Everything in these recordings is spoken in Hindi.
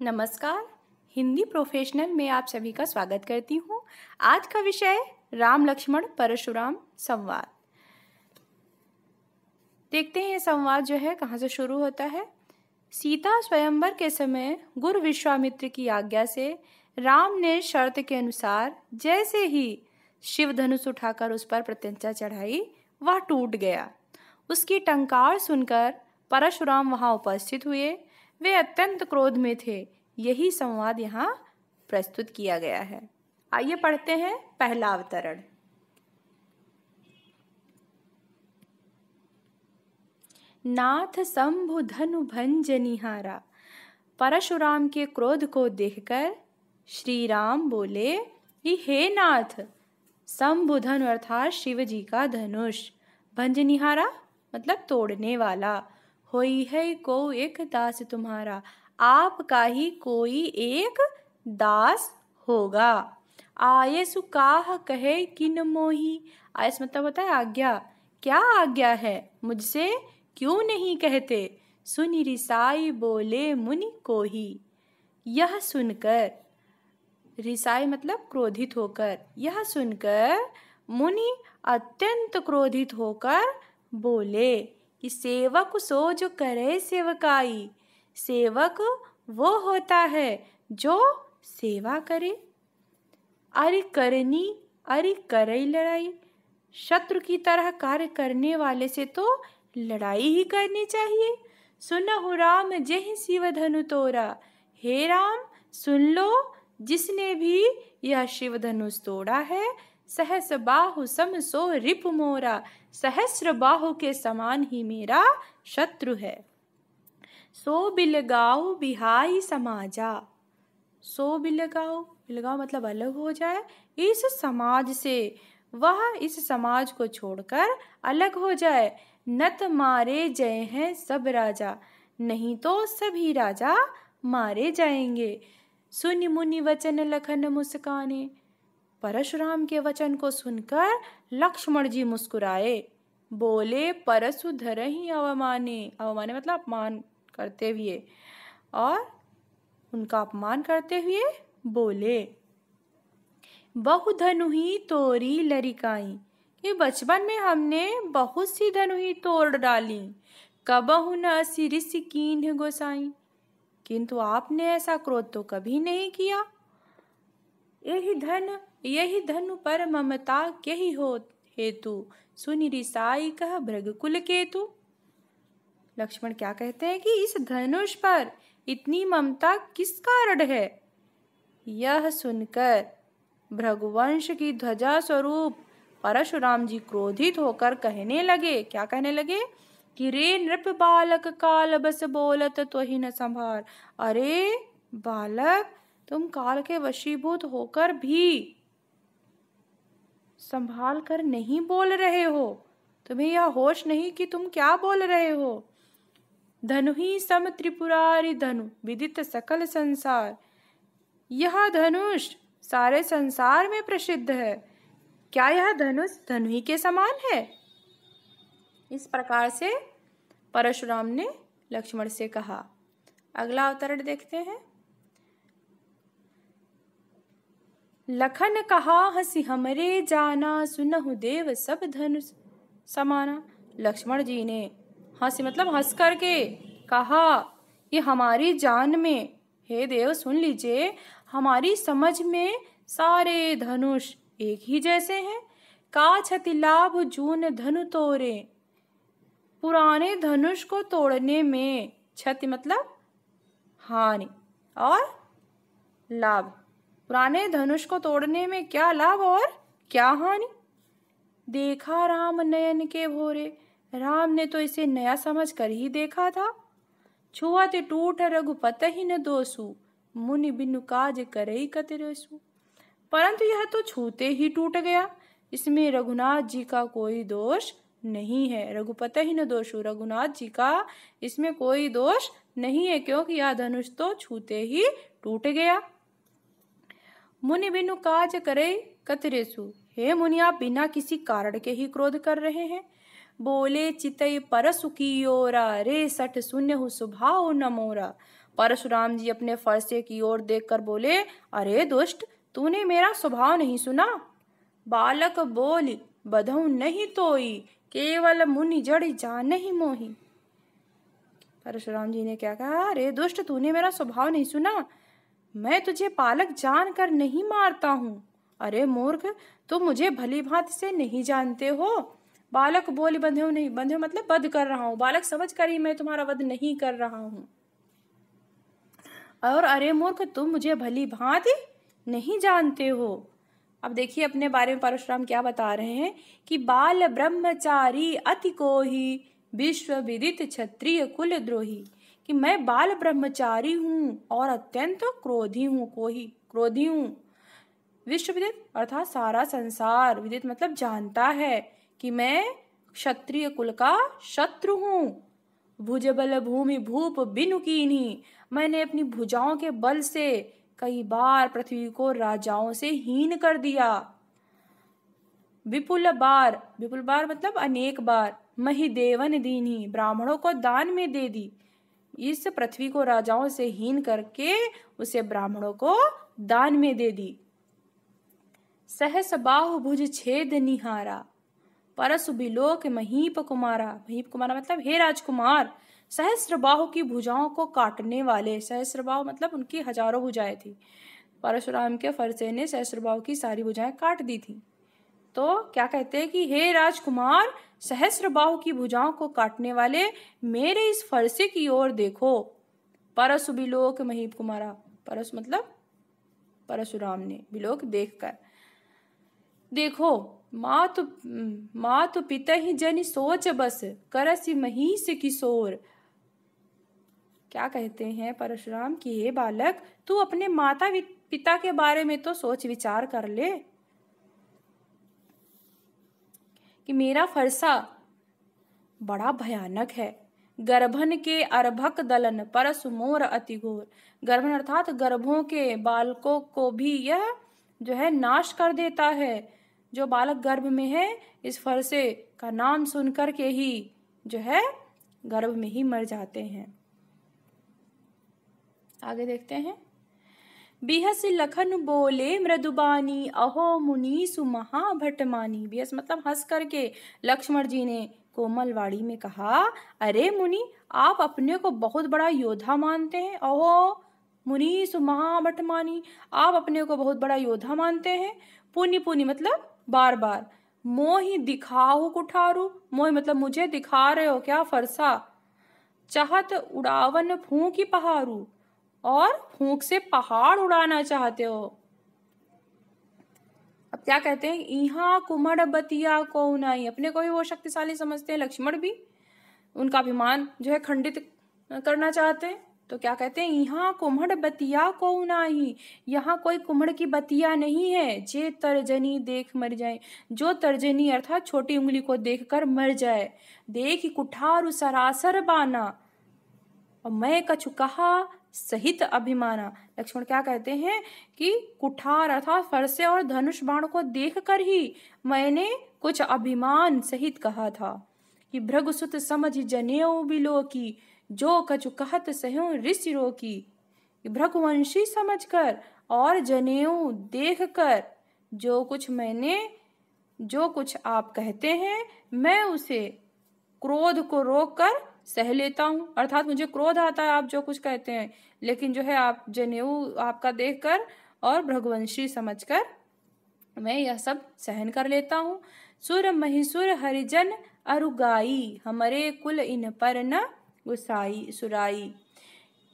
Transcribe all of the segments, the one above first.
नमस्कार। हिंदी प्रोफेशनल में आप सभी का स्वागत करती हूँ। आज का विषय राम लक्ष्मण परशुराम संवाद। देखते हैं ये संवाद जो है कहाँ से शुरू होता है। सीता स्वयंवर के समय गुरु विश्वामित्र की आज्ञा से राम ने शर्त के अनुसार जैसे ही शिव धनुष उठाकर उस पर प्रत्यंचा चढ़ाई, वह टूट गया। उसकी टंकार सुनकर परशुराम वहां उपस्थित हुए। वे अत्यंत क्रोध में थे। यही संवाद यहाँ प्रस्तुत किया गया है। आइए पढ़ते हैं पहला अवतरण। नाथ शंभु धनु भंज निहारा। परशुराम के क्रोध को देखकर श्री राम बोले कि हे नाथ, शंभु धनु अर्थात शिव जी का धनुष, भंज निहारा मतलब तोड़ने वाला, होई है को एक दास तुम्हारा, आपका ही कोई एक दास होगा। आयसु काह कहे किन मोही। आयस मतलब होता है आज्ञा। क्या आज्ञा है, मुझसे क्यों नहीं कहते। सुनि रिसाई बोले मुनि को ही। यह सुनकर, रिसाई मतलब क्रोधित होकर, यह सुनकर मुनि अत्यंत क्रोधित होकर बोले कि सेवक सो जो करे सेवकाई। सेवक वो होता है जो सेवा करे। अरे करनी, अरे करई लड़ाई। शत्रु की तरह कार्य करने वाले से तो लड़ाई ही करनी चाहिए। सुनहु राम जेहि शिव धनु तोरा। हे राम, सुन लो, जिसने भी यह शिव धनुष तोड़ा है, सहस्र बाहु सम सो रिपु मोरा। सहस्र बाहु के समान ही मेरा शत्रु है। सो बिलगाओ बिहाई समाजा। सो बिलगाओ, बिलगाओ मतलब अलग हो जाए इस समाज से, वह इस समाज को छोड़कर अलग हो जाए। नत मारे जय हैं सब राजा, नहीं तो सभी राजा मारे जाएंगे। सुनि मुनि वचन लखन मुस्काने। परशुराम के वचन को सुनकर लक्ष्मण जी मुस्कुराए। बोले परशु धरहि अवमाने। अवमाने मतलब अपमान करते हुए, और उनका अपमान करते हुए बोले बहु धनुही तोरी लरिकाई। कि बचपन में हमने बहुत सी धनुही तोड़ डाली। कबहु न सिरिस कीन्ह गोसाई। किंतु आपने ऐसा क्रोध तो कभी नहीं किया। यही धनु पर ममता केहि हो हेतु। सुनि रिसाई कह भृगकुल केतु। लक्ष्मण क्या कहते हैं कि इस धनुष पर इतनी ममता किस कारण है। यह सुनकर भृगुवंश की ध्वजा स्वरूप परशुराम जी क्रोधित होकर कहने लगे। क्या कहने लगे कि रे नृप बालक काल बस बोलत त्वहि न संभार। अरे बालक, तुम काल के वशीभूत होकर भी संभाल कर नहीं बोल रहे हो। तुम्हें यह होश नहीं कि तुम क्या बोल रहे हो। धनु ही सम त्रिपुरारी धनु विदित सकल संसार। यह धनुष सारे संसार में प्रसिद्ध है। क्या यह धनुष धनु ही के समान है। इस प्रकार से परशुराम ने लक्ष्मण से कहा। अगला अवतरण देखते हैं। लखन कहा हंसी हमरे जाना, सुनहु देव सब धनुष समाना। लक्ष्मण जी ने हंसी मतलब हंस करके कहा कि हमारी जान में, हे देव सुन लीजिए, हमारी समझ में सारे धनुष एक ही जैसे हैं। का छति लाभ जून धनु तोरे। पुराने धनुष को तोड़ने में, क्षति मतलब हानि, और लाभ, पुराने धनुष को तोड़ने में क्या लाभ और क्या हानि। देखा राम नयन के भोरे। राम ने तो इसे नया समझ कर ही देखा था। छुअत टूट रघुपत ही न दोसु, मुनि बिनु काज करई कतिरेसु। परंतु यह तो छूते ही टूट गया। इसमें रघुनाथ जी का कोई दोष नहीं है। रघुपत ही न दोषु, रघुनाथ जी का इसमें कोई दोष नहीं है, क्योंकि यह धनुष तो छूते ही टूट गया। मुनि बिनु काज करे कतिरेसु। हे मुनि, आप बिना किसी कारण के ही क्रोध कर रहे हैं। बोले चितई परसु की ओरा, रे सठ शून्य हु स्वभाव न मोरा। परशुराम जी अपने फरसे की ओर देखकर बोले, अरे दुष्ट, तूने मेरा स्वभाव नहीं सुना? बालक बोली, बधऊ नहीं तोई, केवल मुनि जड़ जान नहीं मोही। परशुराम जी ने क्या कहा, अरे दुष्ट, तूने मेरा स्वभाव नहीं सुना? मैं तुझे बालक जानकर नहीं मारता हूँ। अरे मूर्ख, तुम मुझे भली भांति से नहीं जानते हो। बालक बोली, बंधे नहीं, बंधे मतलब वध कर रहा हूँ, बालक समझ कर ही मैं तुम्हारा वध नहीं कर रहा हूँ। और अरे मूर्ख, तुम मुझे भली भांति नहीं जानते हो। अब देखिए अपने बारे में परशुराम क्या बता रहे हैं कि बाल ब्रह्मचारी अति कोही, विश्व विदित क्षत्रिय कुल द्रोही। कि मैं बाल ब्रह्मचारी हूँ और अत्यंत क्रोधी हूँ, कोही क्रोधी हूँ। विश्व विदित अर्थात सारा संसार, विदित मतलब जानता है कि मैं क्षत्रिय कुल का शत्रु हूँ। भुजबल भूमि भूप बिनु कीन्ही, मैंने अपनी भुजाओं के बल से कई बार पृथ्वी को राजाओं से हीन कर दिया। विपुल बार, विपुल बार मतलब अनेक बार, मही देवन दीन्ही, ब्राह्मणों को दान में दे दी। इस पृथ्वी को राजाओं से हीन करके उसे ब्राह्मणों को दान में दे दी। सहस बाहु भुज छेद निहारा, परसु बिलोक महीप कुमारा। महीप कुमारा मतलब हे राजकुमार। सहस्र बाहु की भुजाओं को काटने वाले, सहस्र बाहु मतलब उनकी हजारों भुजाएं थी। परशुराम के फरसे ने सहस्र बाहु की सारी भुजाएं काट दी थी। तो क्या कहते हैं कि हे राजकुमार, सहस्र बाहु की भुजाओं को काटने वाले मेरे इस फरसे की ओर देखो। परसु बिलोक महीप कुमारा, परसु मतलब परशुराम ने, बिलोक देखकर। देखो मातु पिता ही जनि सोच बस, करसि महीष किशोर। क्या कहते हैं परशुराम कि हे बालक, तू अपने माता पिता के बारे में तो सोच विचार कर ले कि मेरा फरसा बड़ा भयानक है। गर्भन के अर्भक दलन, परसु मोर अति घोर। गर्भन अर्थात गर्भों के बालकों को भी यह जो है नाश कर देता है। जो बालक गर्भ में है, इस फरसे का नाम सुनकर के ही जो है गर्भ में ही मर जाते हैं। आगे देखते हैं। बिहस लखन बोले मृदुबानी, अहो मुनीसु महाभटमानी। बिहस मतलब हंस करके लक्ष्मण जी ने कोमल वाणी में कहा, अरे मुनि, आप अपने को बहुत बड़ा योद्धा मानते हैं। अहो मुनीसु महाभटमानी, आप अपने को बहुत बड़ा योद्धा मानते हैं। पुनि पुनि मतलब बार बार। मोहि दिखाहु कुठारू, मोहि मतलब मुझे दिखा रहे हो क्या फरसा। चाहत उड़ावन फूंकी पहाड़ू, और फूंक से पहाड़ उड़ाना चाहते हो। अब क्या कहते हैं, इहा कुमड़ बतिया को नाई। अपने को भी वो शक्तिशाली समझते हैं, लक्ष्मण भी उनका अभिमान जो है खंडित करना चाहते हैं। तो क्या कहते हैं, यहाँ कुम्हड़ बतिया को नाही, यहाँ कोई कुम्हड़ की बतिया नहीं है। जे तर्जनी देख मर जाए, जो तर्जनी अर्थात छोटी उंगली को देखकर मर जाए। देख कुठारु सरासर बाना, और मैं कछु कहा सहित अभिमाना। लक्ष्मण क्या कहते हैं कि कुठार अर्थात फरसे और धनुष बाण को देखकर ही मैंने कुछ अभिमान सहित कहा था कि भृगुसुत समझ जनेऊ बिलो की, जो कछु कहत सहु ऋषि रोकी। भृगुवंशी समझकर और जनेऊ देखकर जो कुछ आप कहते हैं, मैं उसे क्रोध को रोककर सह लेता हूँ। अर्थात मुझे क्रोध आता है आप जो कुछ कहते हैं, लेकिन जो है आप जनेऊ आपका देखकर और भृगुवंशी समझकर मैं यह सब सहन कर लेता हूँ। सुर महिसुर हरिजन अरुगाई, हमारे कुल इन पर न गुसाई सुराई।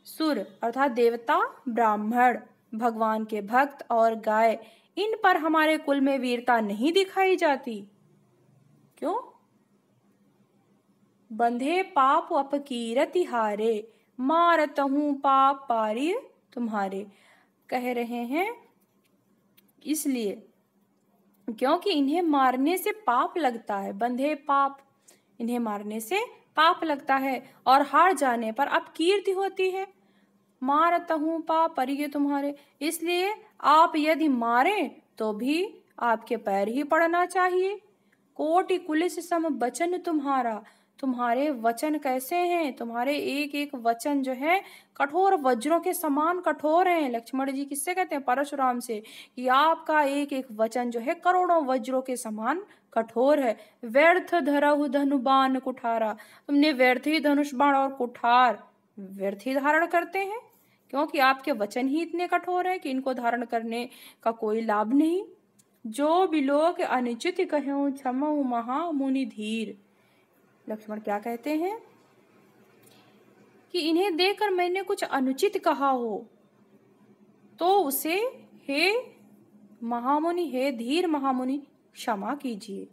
सुर अर्थात देवता, ब्राह्मण, भगवान के भक्त और गाय, इन पर हमारे कुल में वीरता नहीं दिखाई जाती। क्यों? बंधे पाप अपकीरति हारे, मारत हूं पाप पारी तुम्हारे। कह रहे हैं इसलिए क्योंकि इन्हें मारने से पाप लगता है। बंधे पाप, इन्हें मारने से पाप लगता है और हार जाने पर अपकीर्ति होती है। मारत हूं पाप परिये तुम्हारे, इसलिए आप यदि मारें तो भी आपके पैर ही पड़ना चाहिए। कोटि कुलिस सम बचन तुम्हारा, तुम्हारे वचन कैसे हैं, तुम्हारे एक एक वचन जो है कठोर वज्रों के समान कठोर हैं। लक्ष्मण जी किससे कहते हैं? परशुराम से, कि आपका एक एक वचन जो है करोड़ों वज्रों के समान कठोर है। व्यर्थ धरहु धनु बाण कुठारा, तुमने व्यर्थ ही धनुष बाण और कुठार व्यर्थ ही धारण करते हैं, क्योंकि आपके वचन ही इतने कठोर हैं कि इनको धारण करने का कोई लाभ नहीं। जो बिलोक अनुचित कहूँ क्षमहु महा मुनि धीर। लक्ष्मण क्या कहते हैं कि इन्हें देखकर मैंने कुछ अनुचित कहा हो तो उसे हे महामुनि, हे धीर महामुनि, क्षमा कीजिए।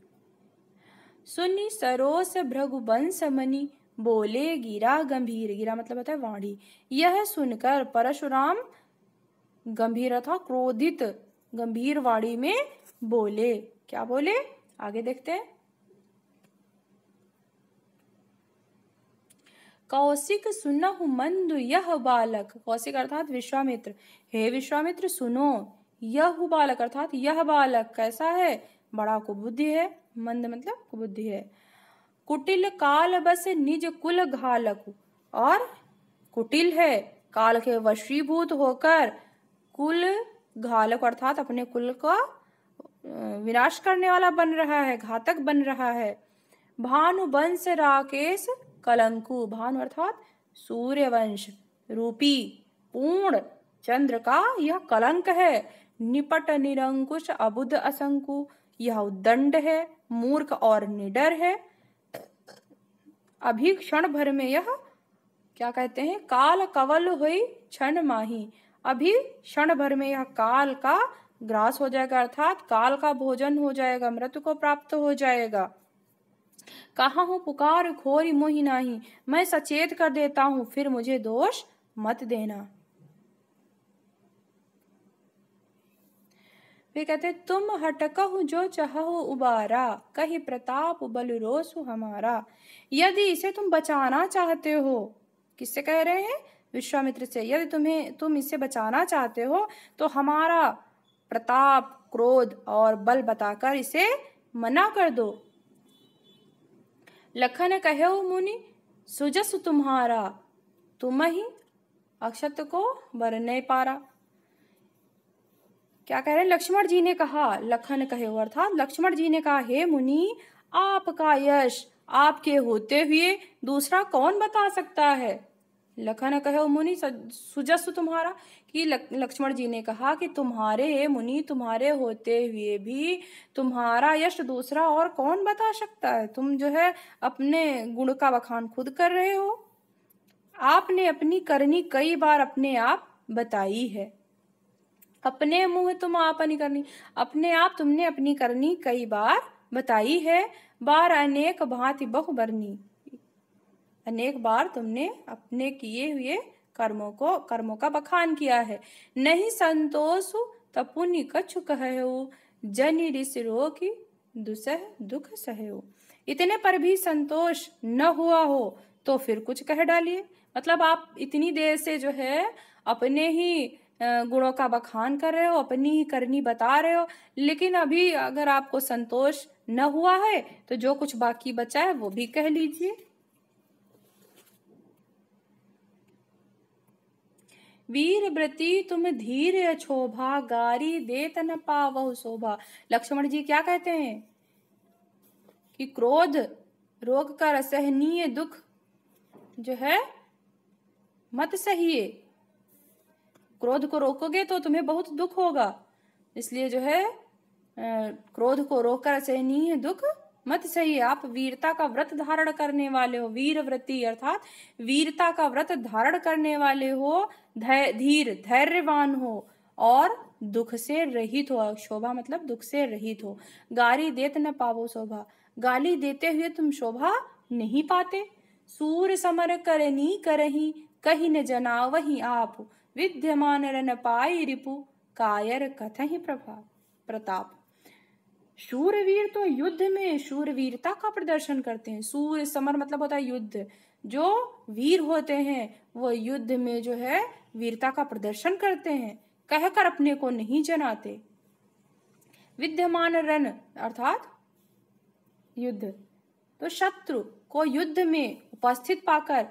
सुनी सरोस भृगुवंश मणि, बोले गिरा गंभीर। गिरा मतलब होता है वाणी। यह सुनकर परशुराम गंभीर था क्रोधित गंभीर वाणी में बोले। क्या बोले? आगे देखते हैं। कौशिक सुनहु मंद यह बालक, कौशिक अर्थात विश्वामित्र, हे विश्वामित्र सुनो, यह बालक अर्थात यह बालक कैसा है? बड़ा कुबुद्धि है। मंद मतलब कुबुद्धि है। कुटिल काल बस निज कुल घालक, और कुटिल है, काल के वशीभूत होकर कुल घालक अर्थात अपने कुल का विनाश करने वाला बन रहा है, घातक बन रहा है। भानु वंश राकेश कलंकु, भानु अर्थात सूर्यवंश रूपी पूर्ण चंद्र का यह कलंक है। निपट निरंकुश अबुध असंकु, यह उद्दंड है, मूर्ख और निडर है। अभी क्षण भर में यह क्या कहते हैं? काल कवल हुई क्षण माही, अभी क्षण भर में यह काल का ग्रास हो जाएगा, अर्थात काल का भोजन हो जाएगा, मृत्यु को प्राप्त हो जाएगा। कहा हूं पुकार घोरी मोहि नाही, मैं सचेत कर देता हूं, फिर मुझे दोष मत देना। वे कहते तुम हटकहु जो चहु उबारा, कही प्रताप बल रोसु हमारा। यदि इसे तुम बचाना चाहते हो, किससे कह रहे हैं? विश्वामित्र से। यदि तुम इसे बचाना चाहते हो तो हमारा प्रताप क्रोध और बल बताकर इसे मना कर दो। लखन कहो मुनि सुजस तुम्हारा, तुम ही अक्षत को बर नहीं पारा। क्या कह रहे हैं? लक्ष्मण जी ने कहा, लखन कहे अर्थात लक्ष्मण जी ने कहा, हे मुनि, आपका यश आपके होते हुए दूसरा कौन बता सकता है? लखन कहे मुनि सुजस तुम्हारा, कि लक्ष्मण जी ने कहा कि तुम्हारे मुनि, तुम्हारे होते हुए भी तुम्हारा यश दूसरा और कौन बता सकता है? तुम जो है अपने गुण का बखान खुद कर रहे हो। आपने अपनी करनी कई बार अपने आप बताई है। अपने मुंह तुम आपनी करनी, अपने आप तुमने अपनी करनी कई बार बताई है। बार अनेक भांति बहुबरनी, अनेक बार तुमने अपने किए हुए कर्मों का बखान किया है। नहीं संतोष तब पुण्य कछु कहयो, जनि ऋष रोगी दुसह दुख सहयो। इतने पर भी संतोष न हुआ हो तो फिर कुछ कह डालिए। मतलब आप इतनी देर से जो है अपने ही गुणों का बखान कर रहे हो, अपनी ही करनी बता रहे हो, लेकिन अभी अगर आपको संतोष न हुआ है तो जो कुछ बाकी बचा है वो भी कह लीजिए। वीर व्रती तुम धीर क्षोभा, गारी देत न पावहु शोभा। लक्ष्मण जी क्या कहते हैं कि क्रोध रोग का असहनीय दुख जो है मत सहिए। क्रोध को रोकोगे तो तुम्हें बहुत दुख होगा, इसलिए जो है क्रोध को रोककर असहनीय दुख मत सहिए। आप वीरता का व्रत धारण करने वाले हो, वीर व्रती अर्थात वीरता का व्रत धारण करने वाले हो, धीर धैर्यवान हो और दुख से रहित हो। शोभा मतलब दुख से रहित हो। गारी देत न पावो शोभा, गाली देते हुए तुम शोभा नहीं पाते। सूर समर करनी करही, कही न जना वही आप, विद्यमान रन पाई रिपु, कायर कथहि प्रताप। शूरवीर तो युद्ध में शूरवीरता का प्रदर्शन करते हैं। सूर समर मतलब होता है युद्ध। जो वीर होते हैं वो युद्ध में जो है वीरता का प्रदर्शन करते हैं, कहकर अपने को नहीं जनाते। विद्यमान रन अर्थात युद्ध, तो शत्रु को युद्ध में उपस्थित पाकर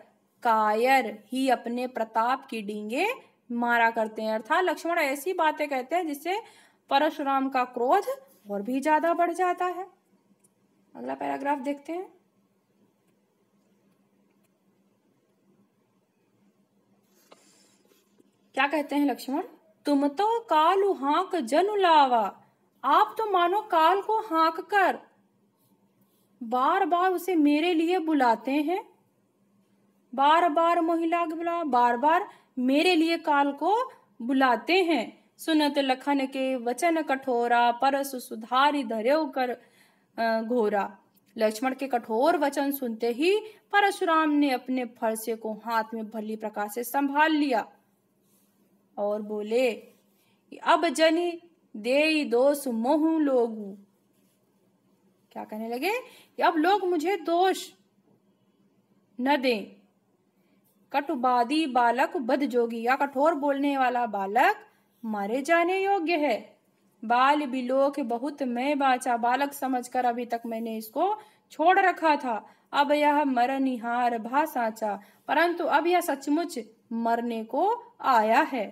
कायर ही अपने प्रताप की डींगे मारा करते हैं। अर्थात लक्ष्मण ऐसी बातें कहते हैं जिससे परशुराम का क्रोध और भी ज्यादा बढ़ जाता है। अगला पैराग्राफ देखते हैं। क्या कहते हैं लक्ष्मण? तुम तो कालु हाँक जनु लावा, आप तो मानो काल को हाँक कर बार बार उसे मेरे लिए बुलाते हैं। बार बार महिला बुला, बार बार मेरे लिए काल को बुलाते हैं। सुनत लखन के वचन कठोरा, परसु सुधारी धर्यो कर घोरा। लक्ष्मण के कठोर वचन सुनते ही परशुराम ने अपने फरसे को हाथ में भली प्रकार से संभाल लिया और बोले, अब जनी दे दोष मोहु लोगु। क्या कहने लगे? कि अब लोग मुझे दोष न दें। कटुबादी बालक बद जोगी, या कठोर बोलने वाला बालक मारे जाने योग्य है। बाल बिलोक बहुत मैं बाचा, बालक समझकर अभी तक मैंने इसको छोड़ रखा था। अब यह मरनिहार भा साचा, परंतु अब यह सचमुच मरने को आया है।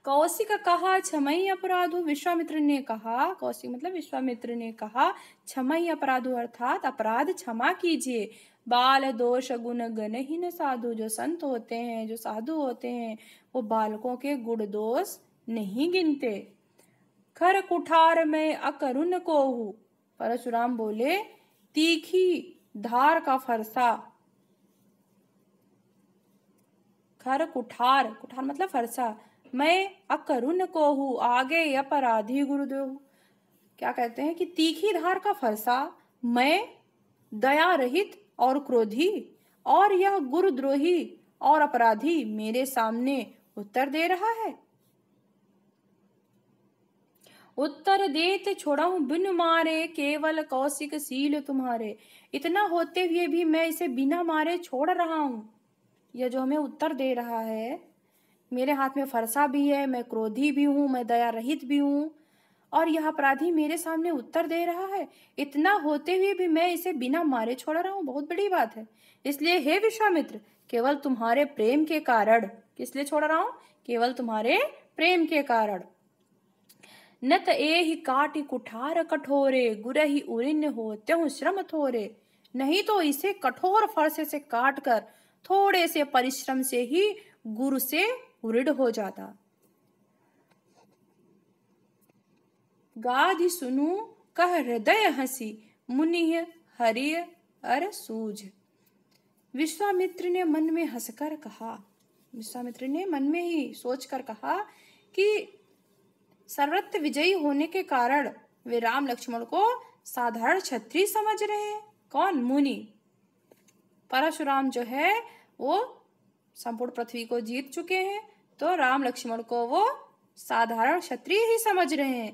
कौशिक कहा क्षमई अपराधु, विश्वामित्र ने कहा, कौशिक मतलब विश्वामित्र ने कहा, क्षमई अपराधु अर्थात अपराध क्षमा कीजिए। बाल दोष गुण गणहीन साधु, जो संत होते हैं, जो साधु होते हैं, वो बालकों के गुण दोष नहीं गिनते। खर कुठार में अकरुण कोहू, परशुराम बोले, तीखी धार का फरसा। खर कुठार, कुठार मतलब फरसा, मैं अकरुण को हूँ, आगे अपराधी गुरुदेव। क्या कहते हैं? कि तीखी धार का फरसा, मैं दया रहित और क्रोधी, और यह गुरुद्रोही और अपराधी मेरे सामने उत्तर दे रहा है। उत्तर देते छोड़ा हूं बिन मारे, केवल कौशिक सील तुम्हारे। इतना होते हुए भी मैं इसे बिना मारे छोड़ रहा हूं। यह जो हमें उत्तर दे रहा है, मेरे हाथ में फरसा भी है, मैं क्रोधी भी हूं, मैं दया रहित भी हूं, और यह अपराधी मेरे सामने उत्तर दे रहा है। इतना होते हुए भी मैं इसे बिना मारे छोड़ रहा हूं, बहुत बड़ी बात है। इसलिए हे विश्वामित्र, केवल तुम्हारे प्रेम के कारण, किस लिए छोड़ रहा हूं? केवल तुम्हारे प्रेम के कारण। नत एहि काटि कुठार कठोरे, गुरहि उरिन हो त्यों श्रम थोरे। नहीं तो इसे कठोर फरसे से काट कर थोड़े से परिश्रम से ही गुरु से उरिड हो जाता। गाधि सुनु कह हृदय हंसी, मुनि हरिय अर सूझ। विश्वामित्र ने मन में हंसकर कहा, विश्वामित्र ने मन में ही सोचकर कहा कि सर्वत्र विजयी होने के कारण वे राम लक्ष्मण को साधारण क्षत्रिय समझ रहे हैं। कौन? मुनि। परशुराम जो है वो संपूर्ण पृथ्वी को जीत चुके हैं, तो राम लक्ष्मण को वो साधारण क्षत्रिय ही समझ रहे हैं।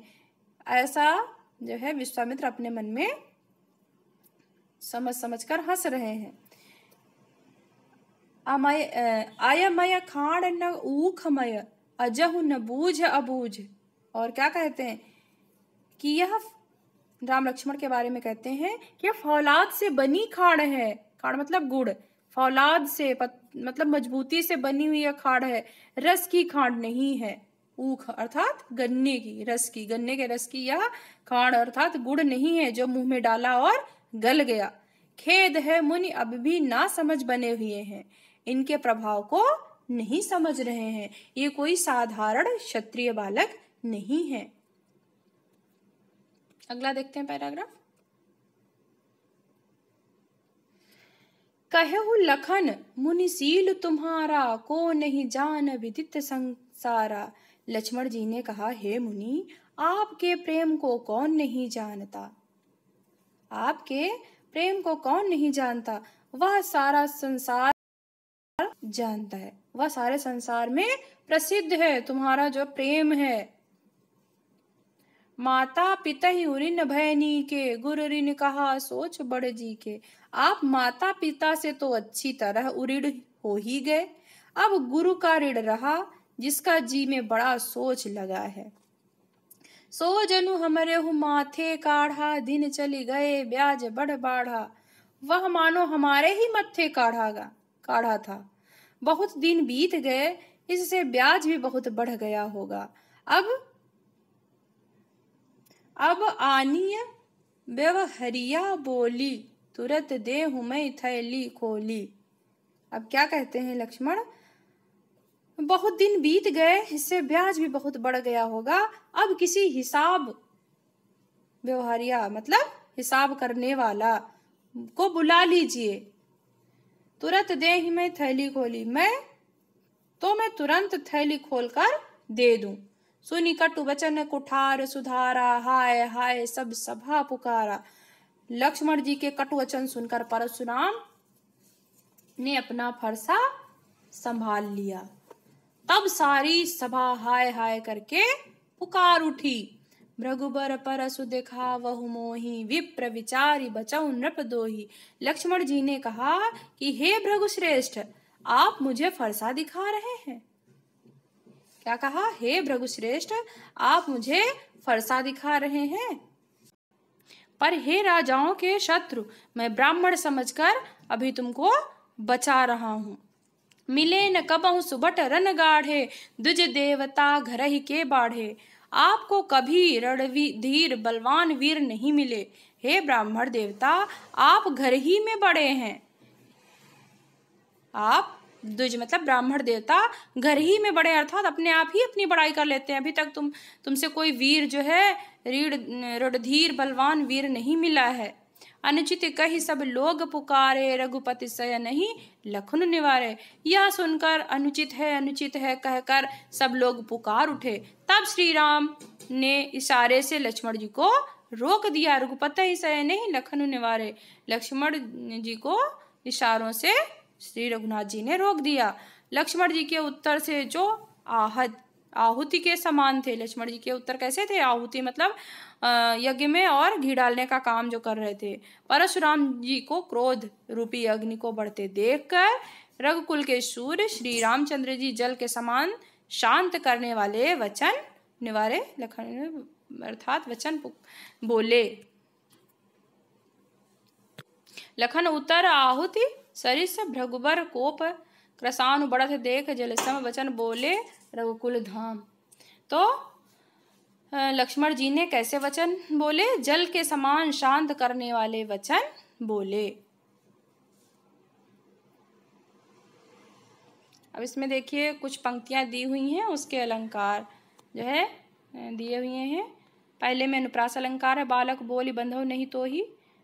ऐसा जो है विश्वामित्र अपने मन में समझ कर हंस रहे हैं। आयमय खाड़ न ऊखमय, अजहु न बूझ अबूझ। और क्या कहते हैं? कि यह राम लक्ष्मण के बारे में कहते हैं कि यह फौलाद से बनी खाड़ है। खाड़ मतलब गुड़, फौलाद से मतलब मजबूती से बनी हुई यह खाड़ है, रस की खाड़ नहीं है। ऊख अर्थात गन्ने की रस की, गन्ने के रस की यह खाड़ अर्थात गुड़ नहीं है जो मुंह में डाला और गल गया। खेद है मुनि अब भी ना समझ बने हुए हैं, इनके प्रभाव को नहीं समझ रहे हैं। ये कोई साधारण क्षत्रिय बालक नहीं है। अगला देखते हैं पैराग्राफ। कहु लखन मुनिशील तुम्हारा, को नहीं जान विदित संसारा। लक्ष्मण जी ने कहा, हे मुनि, आपके प्रेम को कौन नहीं जानता? आपके प्रेम को कौन नहीं जानता? वह सारा संसार जानता है, वह सारे संसार में प्रसिद्ध है तुम्हारा जो प्रेम है। माता पिता ही उरिन भयनी के, गुरु ऋण कहा सोच बड़ जी के। आप माता पिता से तो अच्छी तरह उऋण हो ही गए, अब गुरु का ऋण रहा जिसका जी में बड़ा सोच लगा है। सो जनु हमरे हु माथे काढ़ा, दिन चली गए ब्याज बढ़ बाढ़ा। वह मानो हमारे ही मत्थे काढ़ा था। बहुत दिन बीत गए, इससे ब्याज भी बहुत बढ़ गया होगा। अब आनिय व्यवहरिया बोली, तुरत देहु मैं थैली खोली। अब क्या कहते हैं लक्ष्मण? बहुत दिन बीत गए, इससे ब्याज भी बहुत बढ़ गया होगा। अब किसी हिसाब, व्यवहारिया मतलब हिसाब करने वाला को बुला लीजिए। तुरंत दे ही मैं थैली खोली, मैं तुरंत थैली खोलकर दे दूं। सुनी कटु वचन कुठार सुधारा, हाय हाय सब सभा पुकारा। लक्ष्मण जी के कटु वचन सुनकर परशुराम ने अपना फरसा संभाल लिया। तब सारी सभा हाय हाय करके पुकार उठी। भृगुबर परसु दिखावहु मोहि, विप्र विचारी बचौ नृप दोहि। लक्ष्मण जी ने कहा कि हे भृगुश्रेष्ठ, आप मुझे फरसा दिखा रहे हैं। क्या कहा? हे भृगुश्रेष्ठ, आप मुझे फरसा दिखा रहे हैं। पर हे राजाओं के शत्रु, मैं ब्राह्मण समझकर अभी तुमको बचा रहा हूं। मिले न कबहु सुबट रन गाढ़े, द्विज देवता घर ही के बाढ़े। आपको कभी रणधीर बलवान वीर नहीं मिले। हे ब्राह्मण देवता, आप घर ही में बड़े हैं। आप द्विज मतलब ब्राह्मण देवता घर ही में बड़े, अर्थात अपने आप ही अपनी बड़ाई कर लेते हैं। अभी तक तुमसे कोई वीर जो है रणधीर बलवान वीर नहीं मिला है। अनुचित कही सब लोग पुकारे, रघुपति सय नहीं लखन निवारे। यह सुनकर अनुचित है कहकर सब लोग पुकार उठे। तब श्री राम ने इशारे से लक्ष्मण जी को रोक दिया। रघुपति सय नहीं लखन निवारे, लक्ष्मण जी को इशारों से श्री रघुनाथ जी ने रोक दिया। लक्ष्मण जी के उत्तर से जो आहुति के समान थे। लक्ष्मण जी के उत्तर कैसे थे? आहुति मतलब यज्ञ में और घी डालने का काम जो कर रहे थे। परशुराम जी को क्रोध रूपी अग्नि को बढ़ते देखकर रघुकुल के सूर्य श्री रामचंद्र जी जल के समान शांत करने वाले वचन निवारे लखन अर्थात वचन बोले। लखन उत्तर आहुति सरिस भृगुबर कोप, कृशानु बढ़त देख जलसम वचन बोले रघुकुल धाम। तो लक्ष्मण जी ने कैसे वचन बोले? जल के समान शांत करने वाले वचन बोले। अब इसमें देखिए कुछ पंक्तियां दी हुई हैं, उसके अलंकार जो है दिए हुए हैं। पहले में अनुप्रास अलंकार है। बालक बोली बंधव नहीं तो ही,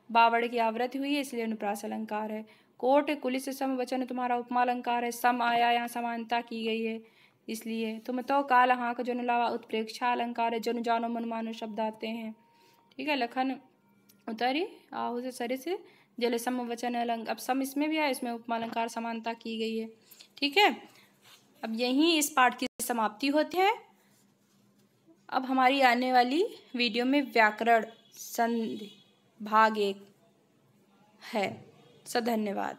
बावड़ की आवृत्ति हुई है इसलिए अनुप्रास अलंकार है। कोट कुलिस सम वचन तुम्हारा उपमा अलंकार है। सम आया, यहाँ समानता की गई है इसलिए। तुम तो काल हाँक जन लावा उत्प्रेक्षा अलंकार है। जन जानो मन मानो शब्द आते हैं। ठीक है। लखन उतरी आहु से सरे से जल सम वचन अलंकार। अब सम इसमें भी है, इसमें उपमा अलंकार समानता की गई है। ठीक है। अब यहीं इस पाठ की समाप्ति होती है। अब हमारी आने वाली वीडियो में व्याकरण संधि भाग 1 है। धन्यवाद।